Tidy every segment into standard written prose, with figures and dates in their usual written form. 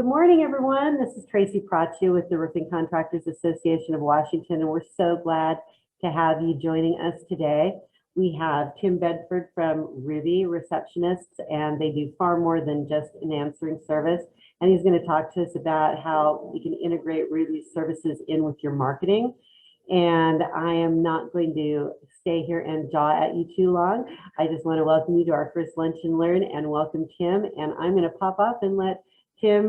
morning, everyone. This is Tracy Prachu with the Roofing Contractors Association of Washington, and we're so glad to have you joining us today. We have Tim Bedford from Ruby Receptionists, and they do far more than just an answering service. And he's going to talk to us about how you can integrate Ruby's services in with your marketing. And I am not going to stay here and jaw at you too long. I just want to welcome you to our first Lunch and Learn and welcome Tim. And I'm going to pop up and let Tim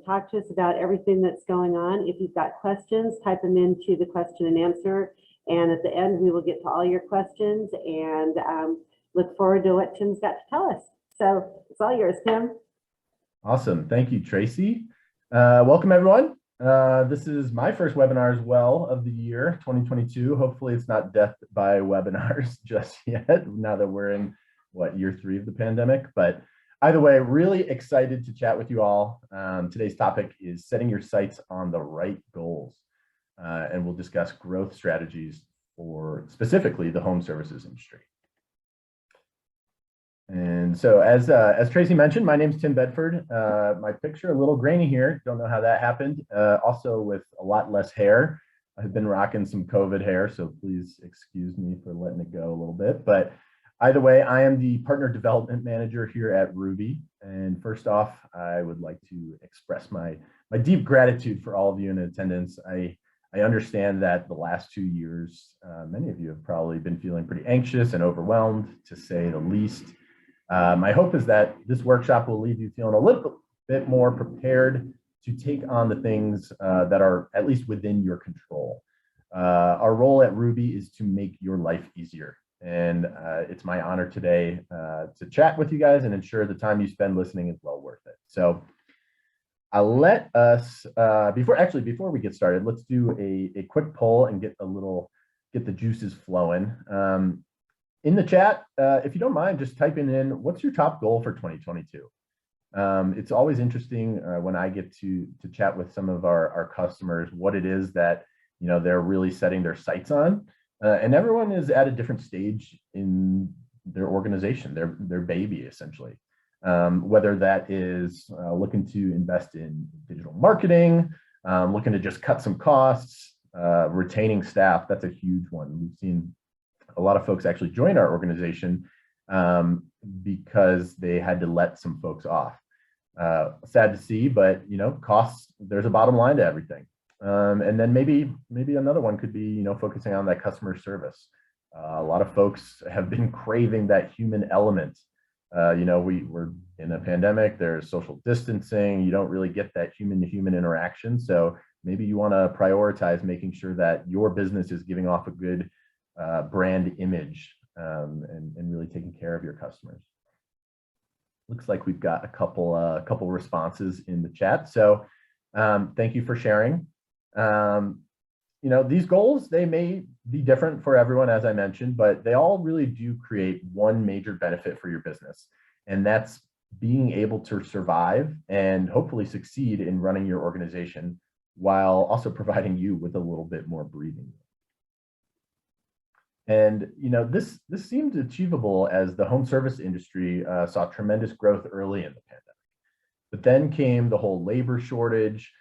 talk to us about everything that's going on. If you've got questions, type them into the question and answer. And at the end, we will get to all your questions and look forward to what Tim's got to tell us. So it's all yours, Tim. Awesome. Thank you, Tracy. Welcome, everyone. This is my first webinar as well of the year 2022. Hopefully it's not death by webinars just yet, now that we're in, year 3 of the pandemic. But either way, really excited to chat with you all. Today's topic is setting your sights on the right goals. And we'll discuss growth strategies for specifically the home services industry. And so as Tracy mentioned, my name's Tim Bedford. My picture a little grainy here. Don't know how that happened. Also with a lot less hair. I've been rocking some COVID hair, so please excuse me for letting it go a little bit. But either way, I am the Partner Development Manager here at Ruby. And first off, I would like to express my deep gratitude for all of you in attendance. I understand that the last 2 years, many of you have probably been feeling pretty anxious and overwhelmed, to say the least. My hope is that this workshop will leave you feeling a little bit more prepared to take on the things that are at least within your control. Our role at Ruby is to make your life easier. And it's my honor today to chat with you guys and ensure the time you spend listening is well worth it. So let us, before we get started, let's do a quick poll and get the juices flowing. In the chat, if you don't mind, just typing in, what's your top goal for 2022? It's always interesting when I get to chat with some of our customers, what it is that they're really setting their sights on. And everyone is at a different stage in their organization, their baby, essentially. Whether that is looking to invest in digital marketing, looking to just cut some costs, retaining staff, that's a huge one. We've seen a lot of folks actually join our organization because they had to let some folks off. Sad to see, but costs, there's a bottom line to everything. And then maybe another one could be focusing on that customer service. A lot of folks have been craving that human element. We're in a pandemic, there's social distancing, you don't really get that human-to-human interaction. So maybe you want to prioritize making sure that your business is giving off a good brand image and really taking care of your customers. Looks like we've got a couple responses in the chat. So thank you for sharing. These goals, they may be different for everyone, as I mentioned, but they all really do create one major benefit for your business. And that's being able to survive and hopefully succeed in running your organization while also providing you with a little bit more breathing room. And this seemed achievable as the home service industry saw tremendous growth early in the pandemic. But then came the whole labor shortage,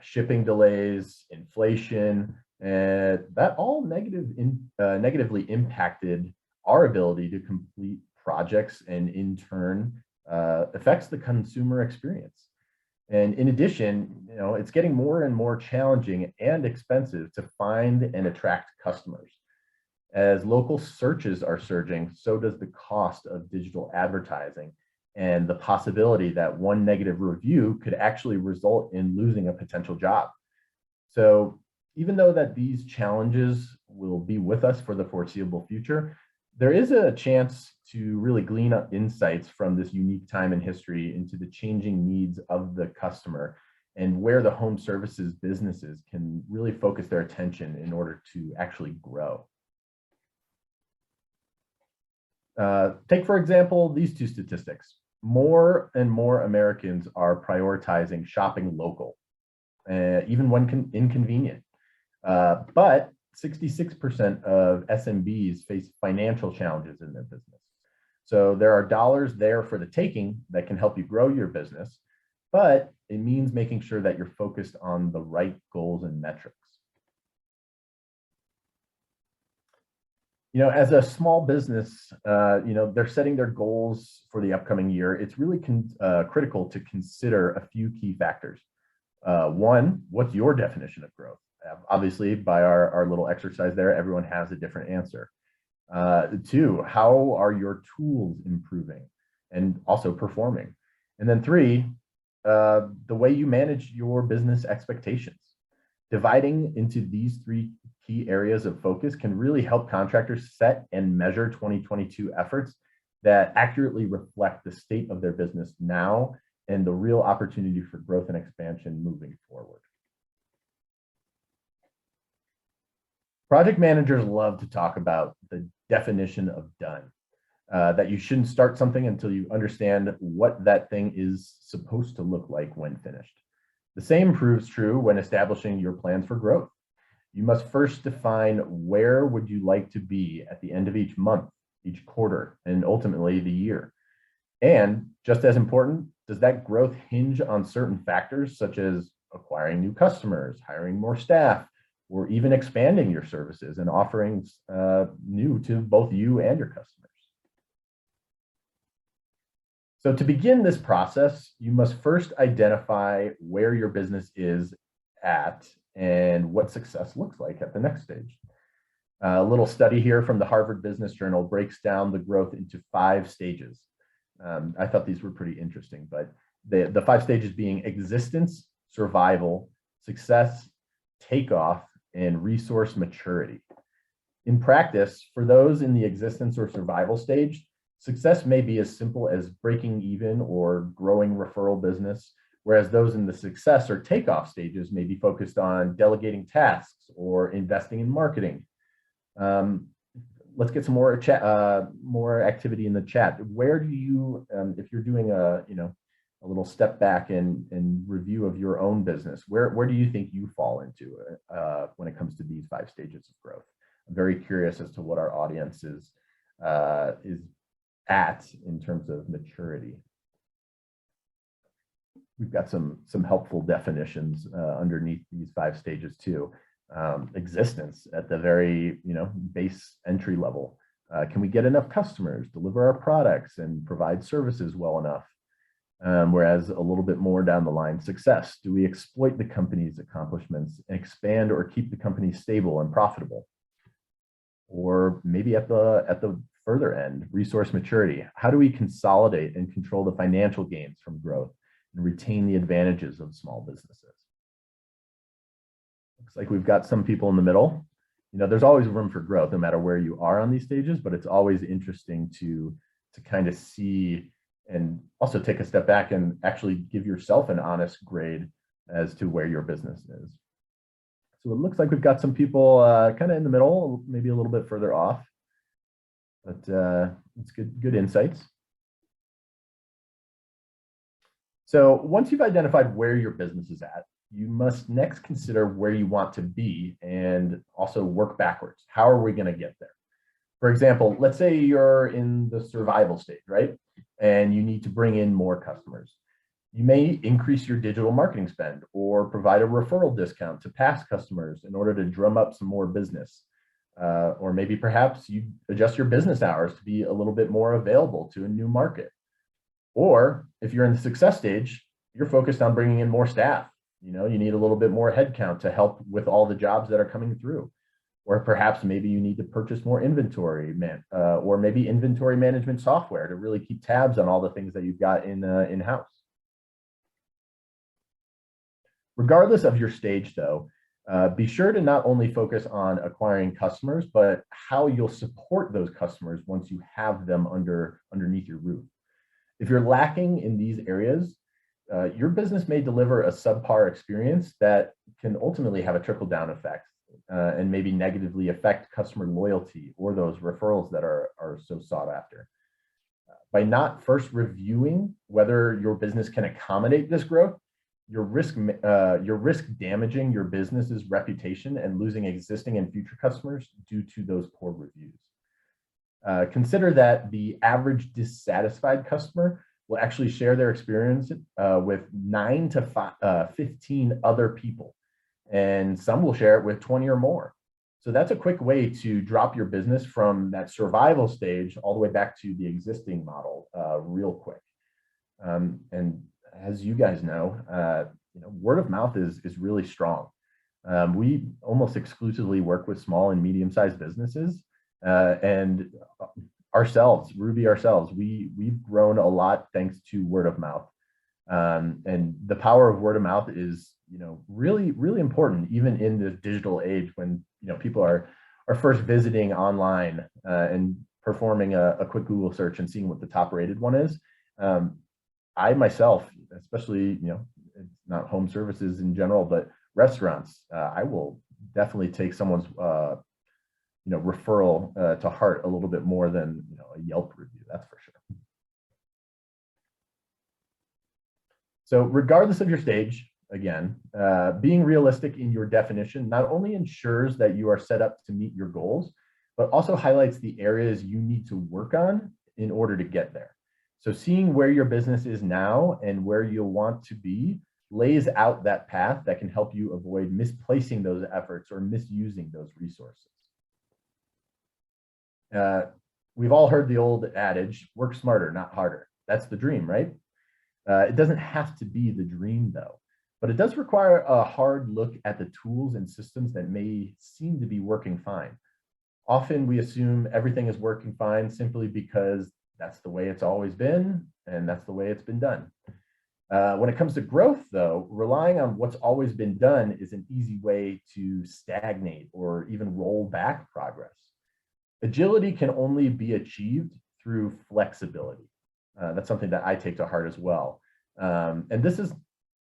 shipping delays, inflation, and that all negatively impacted our ability to complete projects, and in turn affects the consumer experience. And in addition, it's getting more and more challenging and expensive to find and attract customers. As local searches are surging, so does the cost of digital advertising and the possibility that one negative review could actually result in losing a potential job. So even though that these challenges will be with us for the foreseeable future, there is a chance to really glean up insights from this unique time in history into the changing needs of the customer and where the home services businesses can really focus their attention in order to actually grow. Take, for example, these two statistics. More and more Americans are prioritizing shopping local, even when inconvenient. But 66% of SMBs face financial challenges in their business. So there are dollars there for the taking that can help you grow your business. but it means making sure that you're focused on the right goals and metrics. As a small business, they're setting their goals for the upcoming year. It's really critical to consider a few key factors. One, what's your definition of growth? Obviously, by our little exercise there, everyone has a different answer. Two, how are your tools improving and also performing? And then three, the way you manage your business expectations. Dividing into these three key areas of focus can really help contractors set and measure 2022 efforts that accurately reflect the state of their business now and the real opportunity for growth and expansion moving forward. Project managers love to talk about the definition of done, that you shouldn't start something until you understand what that thing is supposed to look like when finished. The same proves true when establishing your plans for growth. You must first define where would you like to be at the end of each month, each quarter, and ultimately the year. And just as important, does that growth hinge on certain factors such as acquiring new customers, hiring more staff, or even expanding your services and offerings new to both you and your customers? So to begin this process, you must first identify where your business is at and what success looks like at the next stage. A little study here from the Harvard Business Journal breaks down the growth into 5 stages. I thought these were pretty interesting, but the 5 stages being existence, survival, success, takeoff, and resource maturity. In practice, for those in the existence or survival stage, success may be as simple as breaking even or growing referral business, whereas those in the success or takeoff stages may be focused on delegating tasks or investing in marketing. Let's get some more activity in the chat. Where do you, if you're doing a little step back and review of your own business, where do you think you fall into when it comes to these 5 stages of growth? I'm very curious as to what our audience is at in terms of maturity. We've got some helpful definitions underneath these 5 stages too. Existence at the very base entry level. Can we get enough customers, deliver our products, and provide services well enough? Whereas a little bit more down the line, success. Do we exploit the company's accomplishments and expand or keep the company stable and profitable? Or maybe at the further end, resource maturity. How do we consolidate and control the financial gains from growth and retain the advantages of small businesses? Looks like we've got some people in the middle. There's always room for growth no matter where you are on these stages, but it's always interesting to kind of see and also take a step back and actually give yourself an honest grade as to where your business is. So it looks like we've got some people kind of in the middle, maybe a little bit further off, but it's good insights. So once you've identified where your business is at, you must next consider where you want to be and also work backwards. How are we going to get there? For example, let's say you're in the survival stage, right? And you need to bring in more customers. You may increase your digital marketing spend or provide a referral discount to past customers in order to drum up some more business. Or maybe perhaps you adjust your business hours to be a little bit more available to a new market. Or if you're in the success stage, you're focused on bringing in more staff. You need a little bit more headcount to help with all the jobs that are coming through. Or perhaps maybe you need to purchase more inventory, or maybe inventory management software to really keep tabs on all the things that you've got in-house. Regardless of your stage, though, be sure to not only focus on acquiring customers, but how you'll support those customers once you have them underneath your roof. If you're lacking in these areas, your business may deliver a subpar experience that can ultimately have a trickle-down effect and maybe negatively affect customer loyalty or those referrals that are so sought after. By not first reviewing whether your business can accommodate this growth, your risk damaging your business's reputation and losing existing and future customers due to those poor reviews. Consider that the average dissatisfied customer will actually share their experience with 9 to 15 other people. And some will share it with 20 or more. So that's a quick way to drop your business from that survival stage all the way back to the existing model real quick. And as you guys know, word of mouth is really strong. We almost exclusively work with small and medium-sized businesses, and Ruby ourselves, we've grown a lot thanks to word of mouth. And the power of word of mouth is, really, really important, even in this digital age when, people are first visiting online and performing a quick Google search and seeing what the top rated one is. I myself, especially, it's not home services in general, but restaurants, I will definitely take someone's, referral to heart a little bit more than, a Yelp review, that's for sure. So regardless of your stage, again, being realistic in your definition not only ensures that you are set up to meet your goals, but also highlights the areas you need to work on in order to get there. So seeing where your business is now and where you'll want to be lays out that path that can help you avoid misplacing those efforts or misusing those resources. We've all heard the old adage, work smarter, not harder. That's the dream, right? It doesn't have to be the dream though, but it does require a hard look at the tools and systems that may seem to be working fine. Often we assume everything is working fine simply because that's the way it's always been and that's the way it's been done. When it comes to growth though, relying on what's always been done is an easy way to stagnate or even roll back progress. Agility can only be achieved through flexibility. That's something that I take to heart as well. And this is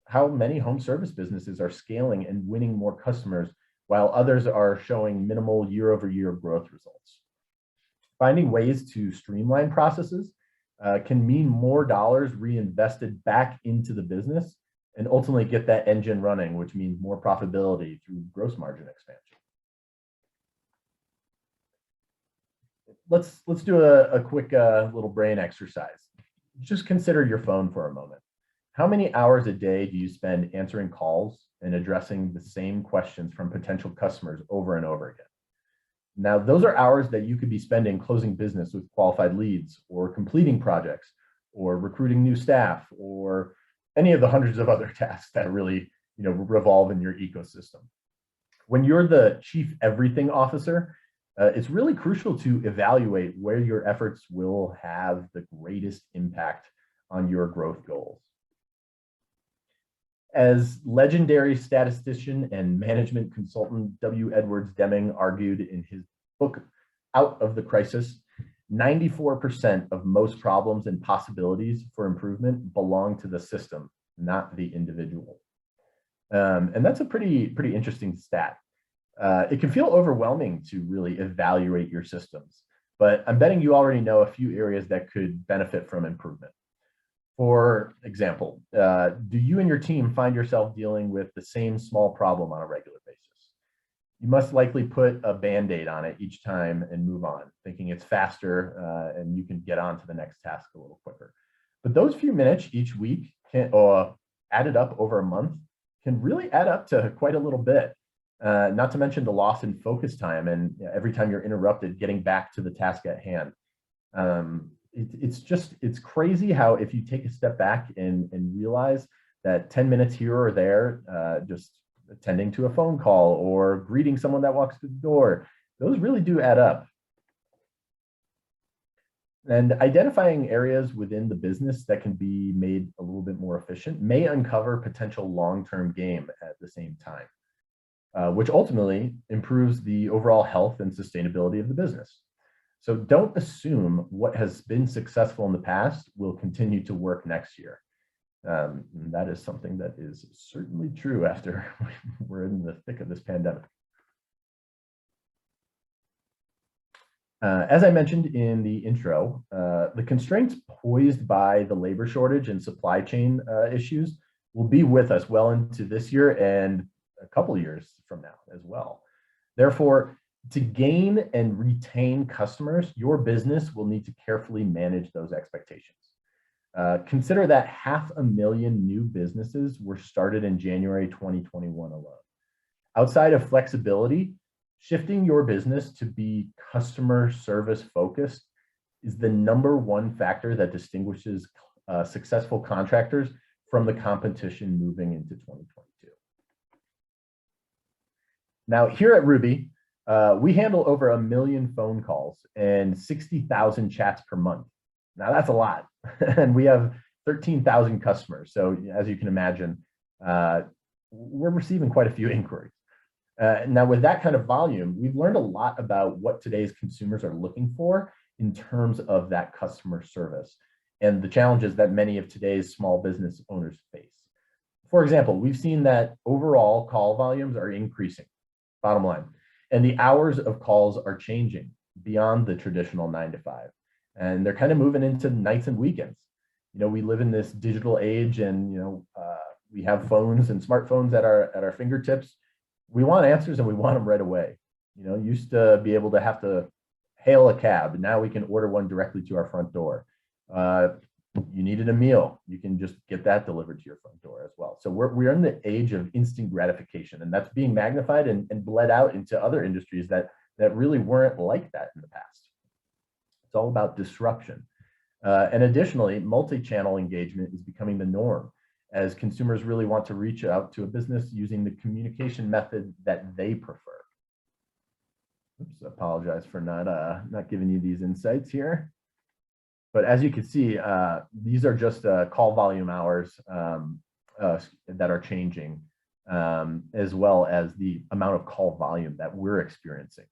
how many home service businesses are scaling and winning more customers while others are showing minimal year-over-year growth results. Finding ways to streamline processes can mean more dollars reinvested back into the business and ultimately get that engine running, which means more profitability through gross margin expansion. Let's do a quick little brain exercise. Just consider your phone for a moment. How many hours a day do you spend answering calls and addressing the same questions from potential customers over and over again? Now, those are hours that you could be spending closing business with qualified leads or completing projects or recruiting new staff or any of the hundreds of other tasks that really, revolve in your ecosystem. When you're the chief everything officer, it's really crucial to evaluate where your efforts will have the greatest impact on your growth goals. As legendary statistician and management consultant W. Edwards Deming argued in his book, Out of the Crisis, 94% of most problems and possibilities for improvement belong to the system, not the individual. And that's a pretty interesting stat. It can feel overwhelming to really evaluate your systems, but I'm betting you already know a few areas that could benefit from improvement. For example, do you and your team find yourself dealing with the same small problem on a regular basis? You must likely put a Band-Aid on it each time and move on, thinking it's faster and you can get on to the next task a little quicker. But those few minutes each week can, added up over a month, can really add up to quite a little bit. Not to mention the loss in focus time and every time you're interrupted, getting back to the task at hand. It's crazy how if you take a step back and realize that 10 minutes here or there, just attending to a phone call or greeting someone that walks through the door, those really do add up. And identifying areas within the business that can be made a little bit more efficient may uncover potential long-term gain at the same time, which ultimately improves the overall health and sustainability of the business. So don't assume what has been successful in the past will continue to work next year. And that is something that is certainly true after we're in the thick of this pandemic. As I mentioned in the intro, the constraints posed by the labor shortage and supply chain issues will be with us well into this year and a couple of years from now as well. Therefore, to gain and retain customers, your business will need to carefully manage those expectations. Consider that 500,000 new businesses were started in January 2021 alone. Outside of flexibility, shifting your business to be customer service focused is the #1 factor that distinguishes successful contractors from the competition moving into 2022. Now, here at Ruby, we handle over 1 million phone calls and 60,000 chats per month. Now, that's a lot. And we have 13,000 customers. So as you can imagine, we're receiving quite a few inquiries. Now, with that kind of volume, we've learned a lot about what today's consumers are looking for in terms of that customer service and the challenges that many of today's small business owners face. For example, we've seen that overall call volumes are increasing, bottom line, and the hours of calls are changing beyond the traditional 9 to 5. And they're kind of moving into nights and weekends. You know, we live in this digital age, and we have phones and smartphones at our fingertips. We want answers, and we want them right away. You know, used to be able to have to hail a cab. Now we can order one directly to our front door. You needed a meal, you can just get that delivered to your front door as well. So we're in the age of instant gratification, and that's being magnified and bled out into other industries that really weren't like that in the past. It's all about disruption. And additionally, multi-channel engagement is becoming the norm as consumers really want to reach out to a business using the communication method that they prefer. Oops, apologize for not giving you these insights here. But as you can see, these are just call volume hours that are changing, as well as the amount of call volume that we're experiencing.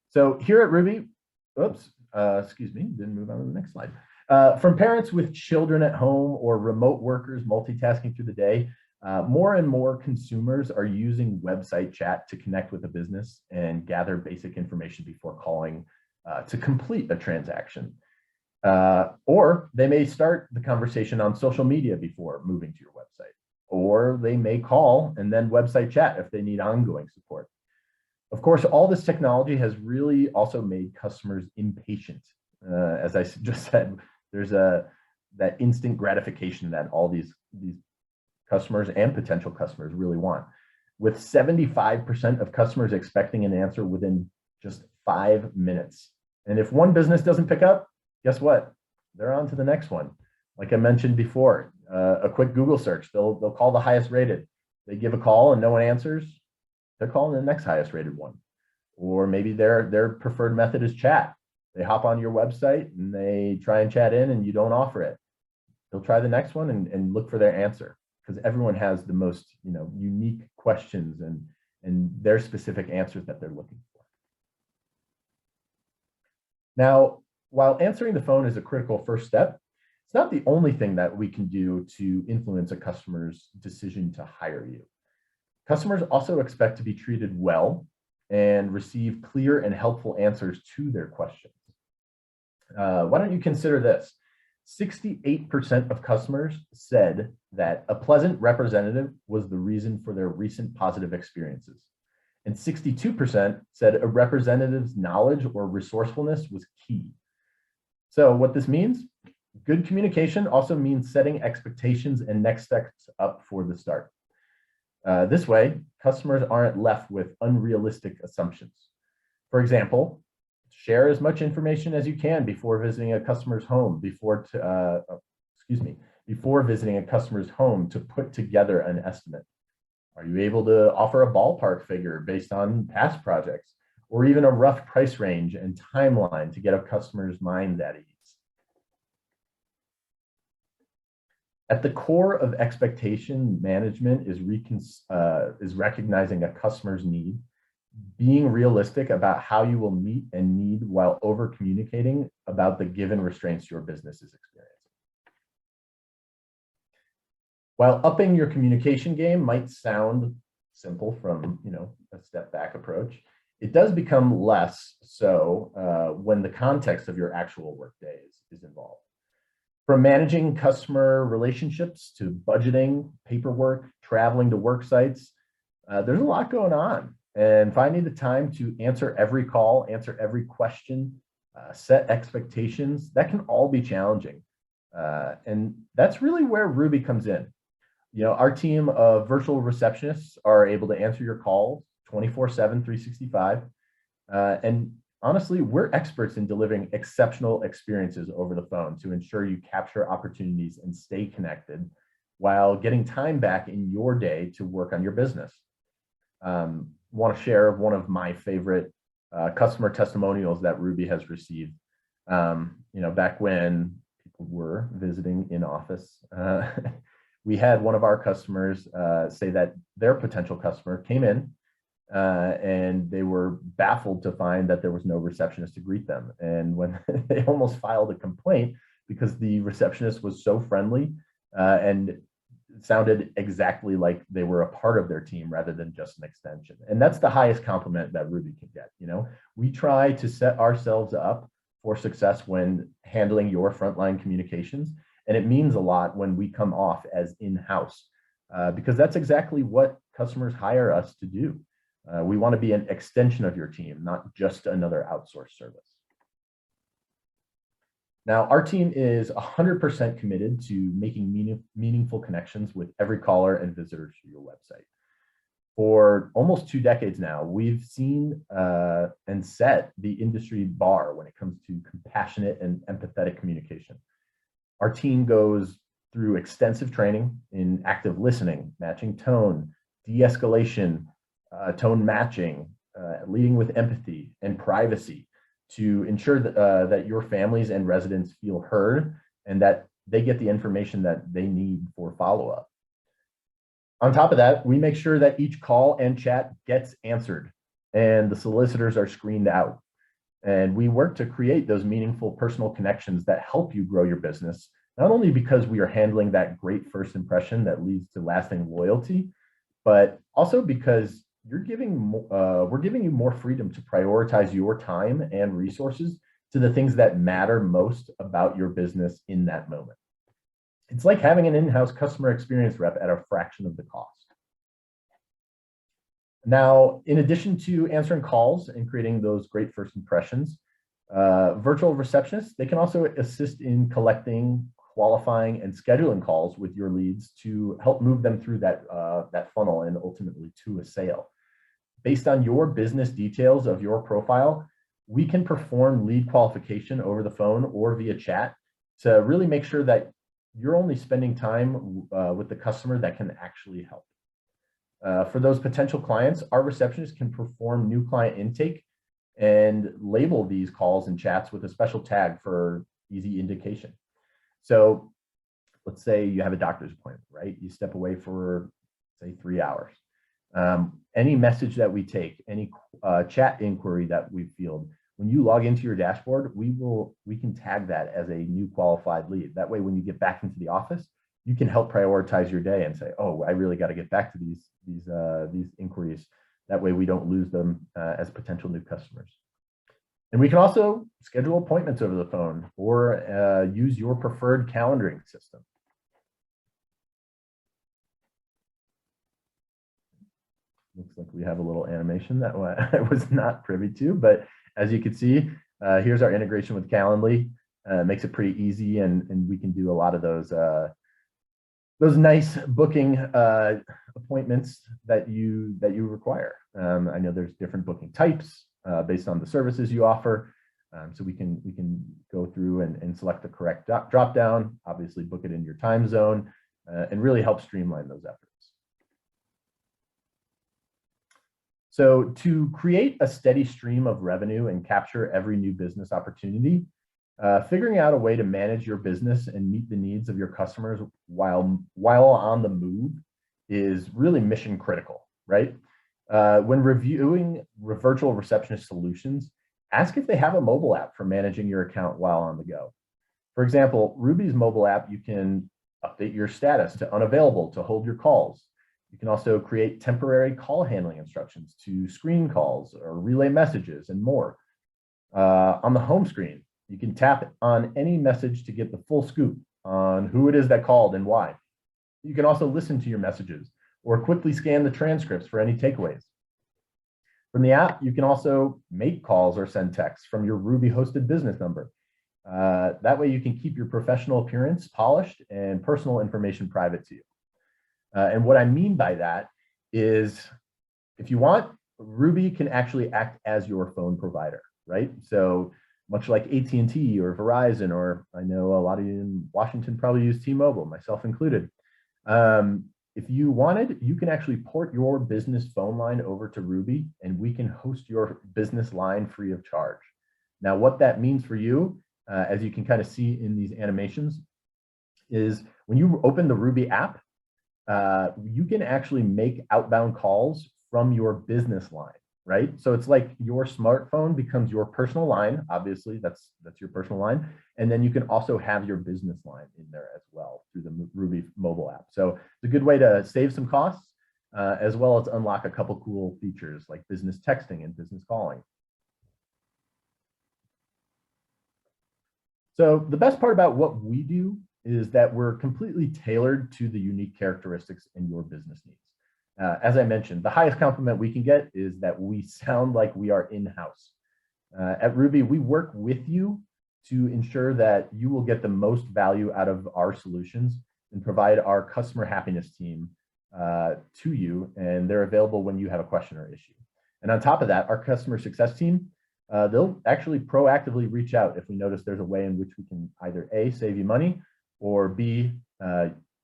So here at Ruby, excuse me, didn't move on to the next slide. From parents with children at home or remote workers multitasking through the day, more and more consumers are using website chat to connect with a business and gather basic information before calling to complete a transaction. Or they may start the conversation on social media before moving to your website. Or they may call and then website chat if they need ongoing support. Of course, all this technology has really also made customers impatient. As I just said, there's that instant gratification that all these customers and potential customers really want, with 75% of customers expecting an answer within just 5 minutes. And if one business doesn't pick up, guess what? They're on to the next one. Like I mentioned before, a quick Google search, they'll call the highest rated. They give a call and no one answers, they're calling the next highest rated one. Or maybe their preferred method is chat. They hop on your website and they try and chat in and you don't offer it. They'll try the next one and look for their answer, because everyone has the most unique questions and their specific answers that they're looking for. Now, while answering the phone is a critical first step, it's not the only thing that we can do to influence a customer's decision to hire you. Customers also expect to be treated well and receive clear and helpful answers to their questions. Why don't you consider this? 68% of customers said that a pleasant representative was the reason for their recent positive experiences. And 62% said a representative's knowledge or resourcefulness was key. So what this means, good communication also means setting expectations and next steps up for the start. This way, customers aren't left with unrealistic assumptions. For example, share as much information as you can before visiting a customer's home, before visiting a customer's home to put together an estimate. Are you able to offer a ballpark figure based on past projects, or even a rough price range and timeline to get a customer's mind at ease? At the core of expectation management is recognizing a customer's need, being realistic about how you will meet a need while over communicating about the given restraints your business is experiencing. While upping your communication game might sound simple from a step back approach, it does become less so when the context of your actual workday is involved. From managing customer relationships to budgeting, paperwork, traveling to work sites, there's a lot going on. And finding the time to answer every call, answer every question, set expectations. That can all be challenging. And that's really where Ruby comes in. Our team of virtual receptionists are able to answer your calls 24/7, 365. And honestly, we're experts in delivering exceptional experiences over the phone to ensure you capture opportunities and stay connected while getting time back in your day to work on your business. Want to share one of my favorite customer testimonials that Ruby has received. Back when people were visiting in office, we had one of our customers say that their potential customer came in and they were baffled to find that there was no receptionist to greet them. And when they almost filed a complaint because the receptionist was so friendly and sounded exactly like they were a part of their team rather than just an extension. And that's the highest compliment that Ruby can get. We try to set ourselves up for success when handling your frontline communications. And it means a lot when we come off as in-house because that's exactly what customers hire us to do. We want to be an extension of your team, not just another outsourced service. Now, our team is 100% committed to making meaningful connections with every caller and visitor to your website. For almost 2 decades now, we've seen and set the industry bar when it comes to compassionate and empathetic communication. Our team goes through extensive training in active listening, matching tone, de-escalation, tone matching, leading with empathy and privacy, to ensure that your families and residents feel heard and that they get the information that they need for follow-up. On top of that, we make sure that each call and chat gets answered and the solicitors are screened out. And we work to create those meaningful personal connections that help you grow your business, not only because we are handling that great first impression that leads to lasting loyalty, but also because we're giving you more freedom to prioritize your time and resources to the things that matter most about your business in that moment. It's like having an in-house customer experience rep at a fraction of the cost. Now, in addition to answering calls and creating those great first impressions, virtual receptionists, they can also assist in collecting, qualifying, and scheduling calls with your leads to help move them through that funnel and ultimately to a sale. Based on your business details of your profile, we can perform lead qualification over the phone or via chat to really make sure that you're only spending time with the customer that can actually help. For those potential clients, our receptionist can perform new client intake and label these calls and chats with a special tag for easy indication. So let's say you have a doctor's appointment, right? You step away for, say, 3 hours. Any message that we take, any chat inquiry that we field, when you log into your dashboard, we can tag that as a new qualified lead. That way, when you get back into the office, you can help prioritize your day and say, oh, I really got to get back to these inquiries. That way we don't lose them as potential new customers. And we can also schedule appointments over the phone or use your preferred calendaring system. Looks like we have a little animation that I was not privy to, but as you can see, here's our integration with Calendly. Makes it pretty easy, and we can do a lot of those nice booking appointments that you require. I know there's different booking types based on the services you offer, so we can go through and select the correct drop down. Obviously, book it in your time zone, and really help streamline those efforts. So to create a steady stream of revenue and capture every new business opportunity, figuring out a way to manage your business and meet the needs of your customers while on the move is really mission critical, right? When reviewing virtual receptionist solutions, ask if they have a mobile app for managing your account while on the go. For example, Ruby's mobile app, you can update your status to unavailable to hold your calls. You can also create temporary call handling instructions to screen calls or relay messages and more. On the home screen, you can tap on any message to get the full scoop on who it is that called and why. You can also listen to your messages or quickly scan the transcripts for any takeaways. From the app, you can also make calls or send texts from your Ruby hosted business number. That way you can keep your professional appearance polished and personal information private to you. And what I mean by that is, if you want, Ruby can actually act as your phone provider, right? So much like AT&T or Verizon, or I know a lot of you in Washington probably use T-Mobile, myself included. If you wanted, you can actually port your business phone line over to Ruby, and we can host your business line free of charge. Now, what that means for you, as you can kind of see in these animations, is when you open the Ruby app, you can actually make outbound calls from your business line, right? So it's like your smartphone becomes your personal line. Obviously, that's your personal line. And then you can also have your business line in there as well through the Ruby mobile app. So it's a good way to save some costs, as well as unlock a couple cool features like business texting and business calling. So the best part about what we do is that we're completely tailored to the unique characteristics in your business needs. As I mentioned, the highest compliment we can get is that we sound like we are in-house. At Ruby, we work with you to ensure that you will get the most value out of our solutions and provide our customer happiness team to you, and they're available when you have a question or issue. And on top of that, our customer success team, they'll actually proactively reach out if we notice there's a way in which we can either A, save you money, or B,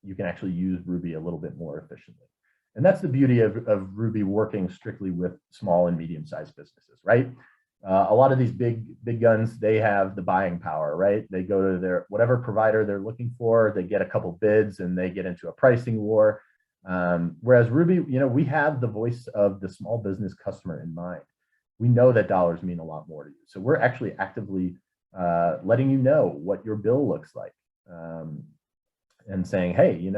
you can actually use Ruby a little bit more efficiently. And that's the beauty of Ruby working strictly with small and medium-sized businesses, right? A lot of these big guns, they have the buying power, right? They go to their whatever provider they're looking for, they get a couple bids, and they get into a pricing war. Whereas Ruby, we have the voice of the small business customer in mind. We know that dollars mean a lot more to you. So we're actually actively letting you know what your bill looks like. And saying, hey, you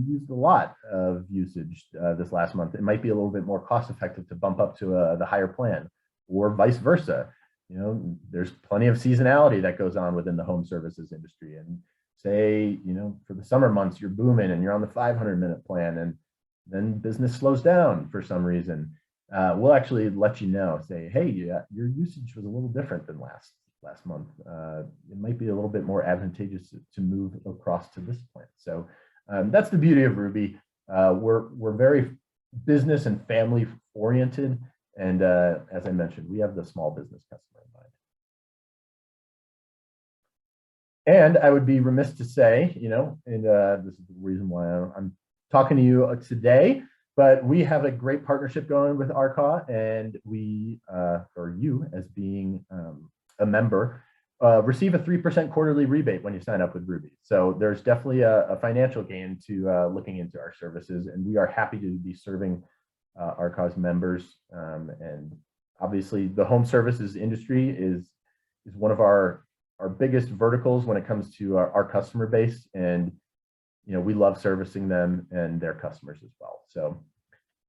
used a lot of usage this last month. It might be a little bit more cost effective to bump up to the higher plan, or vice versa. There's plenty of seasonality that goes on within the home services industry. And say, for the summer months, you're booming and you're on the 500-minute plan, and then business slows down for some reason. We'll actually let you know, say, hey, your usage was a little different than last month. It might be a little bit more advantageous to move across to this plan. So that's the beauty of Ruby. We're very business and family oriented, and as I mentioned, we have the small business customer in mind. And I would be remiss to say, and this is the reason why I'm talking to you today, but we have a great partnership going with ARCA, and we, or you as being a member, receive a 3% quarterly rebate when you sign up with Ruby. So there's definitely a financial gain to looking into our services, and we are happy to be serving ARCA's members. And obviously, the home services industry is one of our biggest verticals when it comes to our customer base, and we love servicing them and their customers as well. So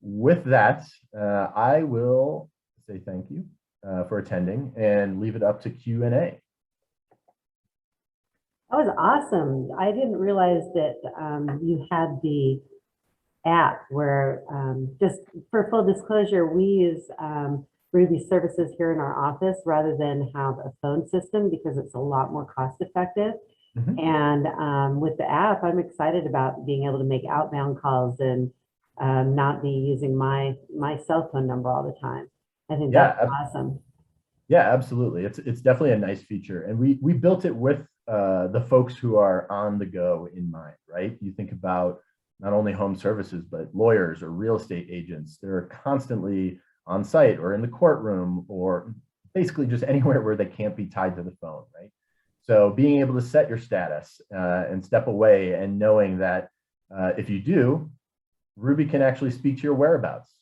with that, I will say thank you for attending and leave it up to Q&A. That was awesome. I didn't realize that you had the app where, just for full disclosure, we use Ruby services here in our office rather than have a phone system because it's a lot more cost effective. Mm-hmm. And with the app, I'm excited about being able to make outbound calls and not be using my cell phone number all the time. I think that's awesome. Yeah, absolutely. It's definitely a nice feature. And we built it with the folks who are on the go in mind, right? You think about not only home services, but lawyers or real estate agents. They're constantly on site or in the courtroom or basically just anywhere where they can't be tied to the phone, right? So being able to set your status and step away and knowing that if you do, Ruby can actually speak to your whereabouts.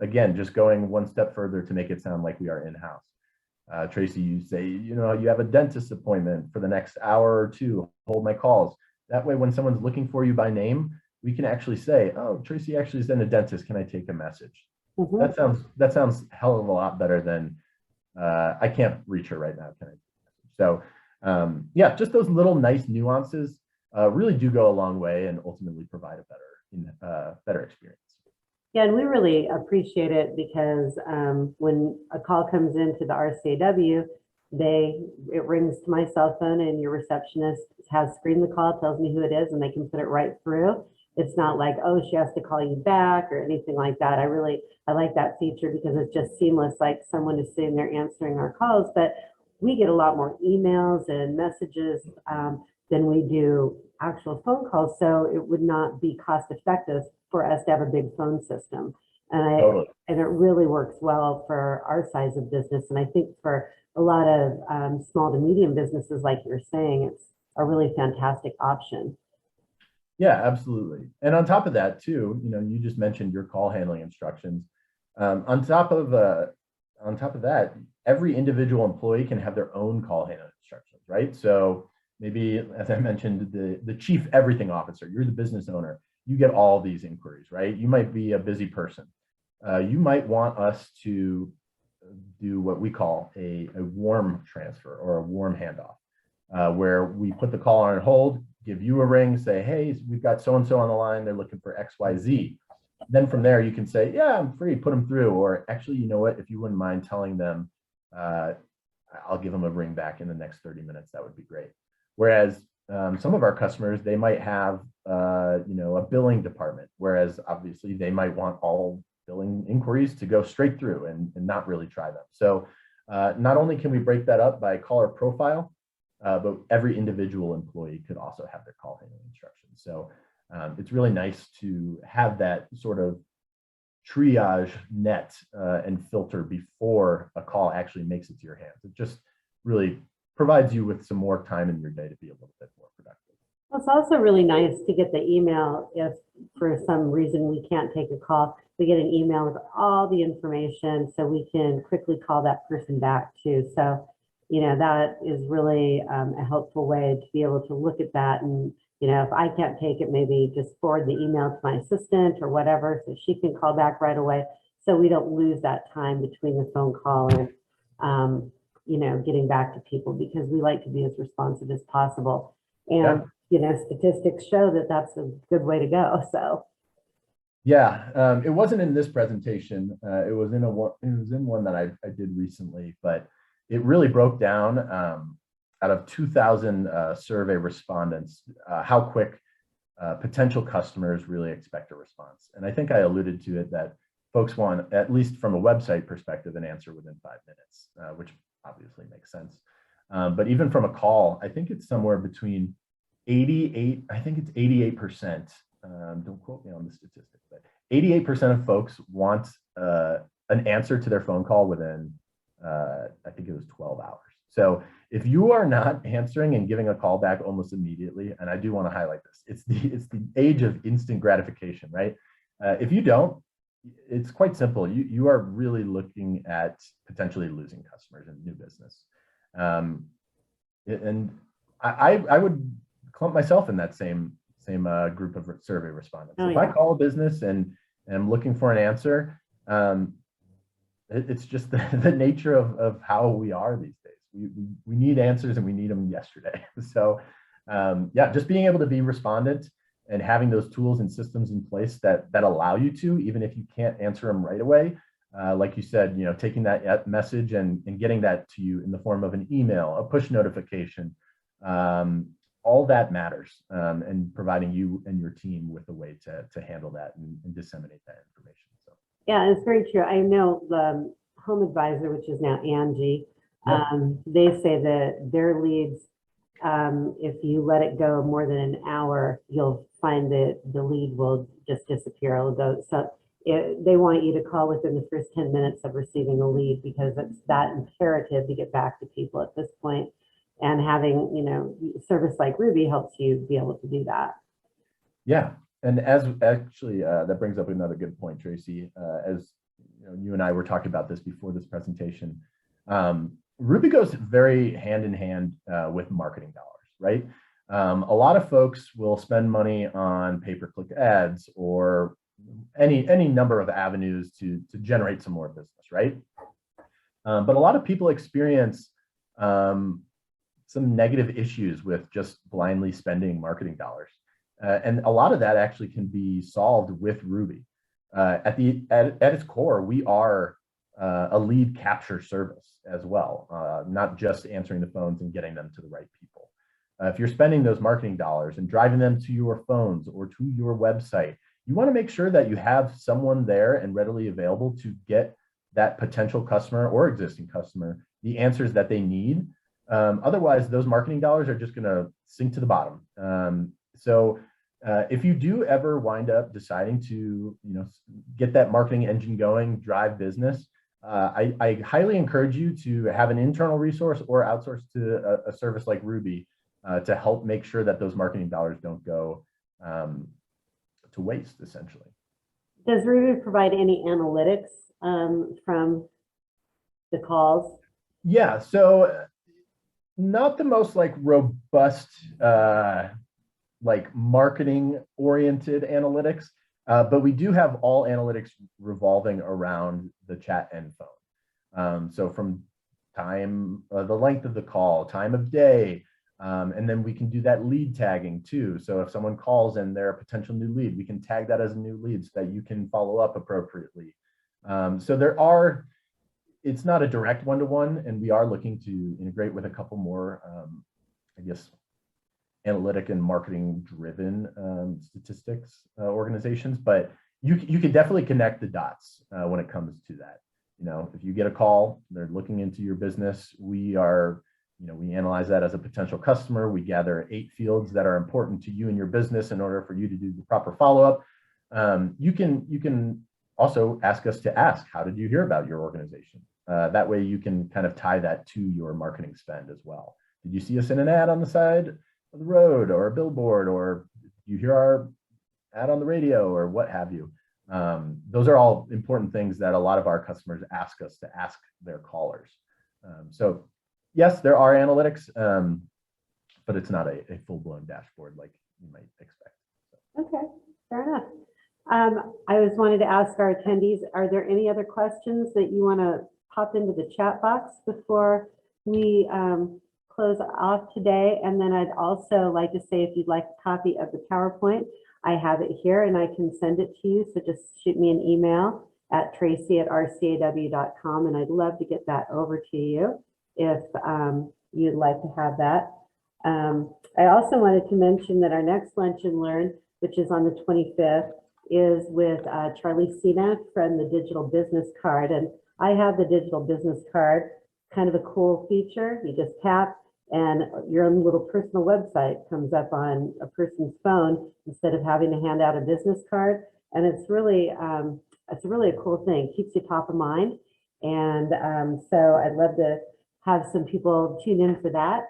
Again, just going one step further to make it sound like we are in-house. Tracy, you say, you have a dentist appointment for the next hour or two, hold my calls. That way, when someone's looking for you by name, we can actually say, oh, Tracy actually is in a dentist, can I take a message? Mm-hmm. That sounds a hell of a lot better than, I can't reach her right now, can I? So yeah, just those little nice nuances really do go a long way and ultimately provide a better experience. Yeah, and we really appreciate it because when a call comes into the RCAW, it rings to my cell phone and your receptionist has screened the call, tells me who it is, and they can put it right through. It's not like, oh, she has to call you back or anything like that. I like that feature because it's just seamless, like someone is sitting there answering our calls. But we get a lot more emails and messages than we do actual phone calls. So it would not be cost effective for us to have a big phone system. Totally. And it really works well for our size of business. And I think for a lot of small to medium businesses, like you're saying, it's a really fantastic option. Yeah, absolutely. And on top of that too, you just mentioned your call handling instructions. On top of that, every individual employee can have their own call handling instructions, right? So maybe, as I mentioned, the chief everything officer, you're the business owner, you get all these inquiries, right? You might be a busy person. You might want us to do what we call a warm transfer or a warm handoff, where we put the call on hold, give you a ring, say, hey, we've got so-and-so on the line, they're looking for XYZ. Then from there, you can say, yeah, I'm free, put them through. Or actually, you know what, if you wouldn't mind telling them, I'll give them a ring back in the next 30 minutes, that would be great. Whereas some of our customers, they might have, a billing department, whereas obviously they might want all billing inquiries to go straight through and not really try them. So not only can we break that up by caller profile, but every individual employee could also have their call handling instructions. So it's really nice to have that sort of triage net and filter before a call actually makes it to your hands. It just really provides you with some more time in your day to be a little bit more productive. Well, it's also really nice to get the email if for some reason we can't take a call. We get an email with all the information so we can quickly call that person back too. So, that is really a helpful way to be able to look at that. And, if I can't take it, maybe just forward the email to my assistant or whatever so she can call back right away. So we don't lose that time between the phone call and, getting back to people because we like to be as responsive as possible. And, statistics show that that's a good way to go. So. Yeah, it wasn't in this presentation. It was in one that I did recently, but it really broke down out of 2,000 survey respondents how quick potential customers really expect a response. And I think I alluded to it that folks want, at least from a website perspective, an answer within 5 minutes, which obviously makes sense. But even from a call, I think it's somewhere between 88, I think it's 88%. Don't quote me on the statistic, but 88% of folks want an answer to their phone call within, I think it was 12 hours. So if you are not answering and giving a call back almost immediately, and I do want to highlight this, it's the age of instant gratification, right? If you don't, it's quite simple. You are really looking at potentially losing customers and new business. And I would clump myself in that same group of survey respondents. Oh, if I call a business and I'm looking for an answer, it's just the nature of how we are these days. We need answers and we need them yesterday. So yeah, just being able to be respondent and having those tools and systems in place that allow you to, even if you can't answer them right away, like you said, taking that message and getting that to you in the form of an email, a push notification, all that matters, and providing you and your team with a way to handle that and disseminate that information. So yeah, it's very true. I know the Home Advisor, which is now Angie, they say that their leads, if you let it go more than an hour, you'll find that the lead will just disappear. It'll go. So they want you to call within the first 10 minutes of receiving a lead because it's that imperative to get back to people at this point. And having, service like Ruby helps you be able to do that. Yeah. And as actually, that brings up another good point, Tracy. As you and I were talking about this before this presentation, Ruby goes very hand in hand with marketing dollars, right? A lot of folks will spend money on pay-per-click ads or any number of avenues to generate some more business, right? But a lot of people experience some negative issues with just blindly spending marketing dollars. And a lot of that actually can be solved with Ruby. At its core, we are a lead capture service as well, not just answering the phones and getting them to the right people. If you're spending those marketing dollars and driving them to your phones or to your website, you want to make sure that you have someone there and readily available to get that potential customer or existing customer the answers that they need. Otherwise, those marketing dollars are just going to sink to the bottom. If you do ever wind up deciding to, get that marketing engine going, drive business, I highly encourage you to have an internal resource or outsource to a service like Ruby to help make sure that those marketing dollars don't go to waste, essentially. Does Ruby provide any analytics from the calls? Yeah, so not the most robust marketing oriented analytics, but we do have all analytics revolving around the chat and phone. So from time, the length of the call, time of day, and then we can do that lead tagging too. So if someone calls and they're a potential new lead, we can tag that as a new lead so that you can follow up appropriately. So it's not a direct one-to-one, and we are looking to integrate with a couple more, analytic and marketing driven statistics organizations, but you can definitely connect the dots when it comes to that. If you get a call, they're looking into your business, we analyze that as a potential customer. We gather 8 fields that are important to you and your business in order for you to do the proper follow-up. You can also ask us to ask, how did you hear about your organization? That way you can kind of tie that to your marketing spend as well. Did you see us in an ad on the side of the road or a billboard, or you hear our ad on the radio, or what have you? Those are all important things that a lot of our customers ask us to ask their callers. So yes, there are analytics, but it's not a full-blown dashboard like you might expect. Okay, fair enough. I just wanted to ask our attendees, are there any other questions that you want to pop into the chat box before we close off today? And then I'd also like to say, if you'd like a copy of the PowerPoint, I have it here and I can send it to you. So just shoot me an email at tracy@rcaw.com, and I'd love to get that over to you if you'd like to have that. I also wanted to mention that our next Lunch and Learn, which is on the 25th, is with Charlie Cena from the Digital Business Card. And I have the Digital Business Card, kind of a cool feature. You just tap and your own little personal website comes up on a person's phone instead of having to hand out a business card. And it's really a cool thing. Keeps you top of mind. And so I'd love to have some people tune in for that.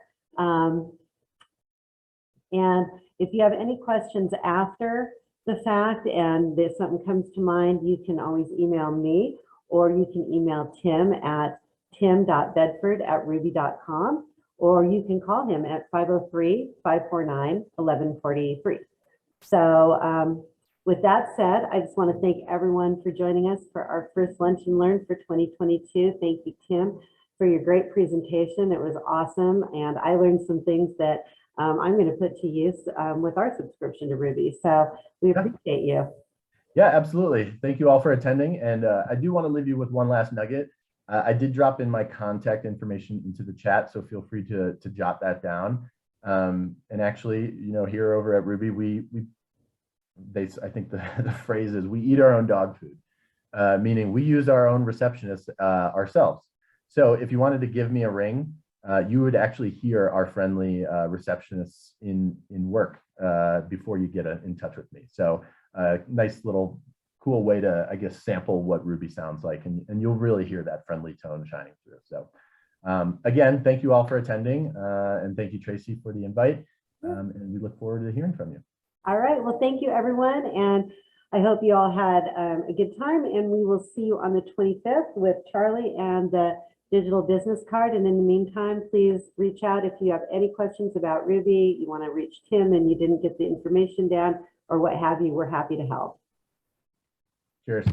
And if you have any questions after the fact and if something comes to mind, you can always email me, or you can email Tim at tim.bedford@ruby.com, or you can call him at 503-549-1143. So with that said, I just want to thank everyone for joining us for our first Lunch and Learn for 2022. Thank you, Tim, for your great presentation. It was awesome, and I learned some things that I'm going to put to use with our subscription to Ruby. So we appreciate you. Yeah, absolutely. Thank you all for attending. And I do want to leave you with one last nugget. I did drop in my contact information into the chat, so feel free to jot that down. And actually, here over at Ruby, I think the phrase is, we eat our own dog food, meaning we use our own receptionist ourselves. So if you wanted to give me a ring, you would actually hear our friendly receptionists in work before you get in touch with me. So nice little cool way to, I guess, sample what Ruby sounds like, and you'll really hear that friendly tone shining through. So again, thank you all for attending, and thank you, Tracy, for the invite, and we look forward to hearing from you. All right, well, thank you, everyone, and I hope you all had a good time, and we will see you on the 25th with Charlie and the Digital Business Card. And in the meantime, please reach out if you have any questions about Ruby, you want to reach Tim and you didn't get the information down or what have you, we're happy to help. Cheers.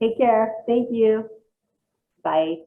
Take care. Thank you. Bye.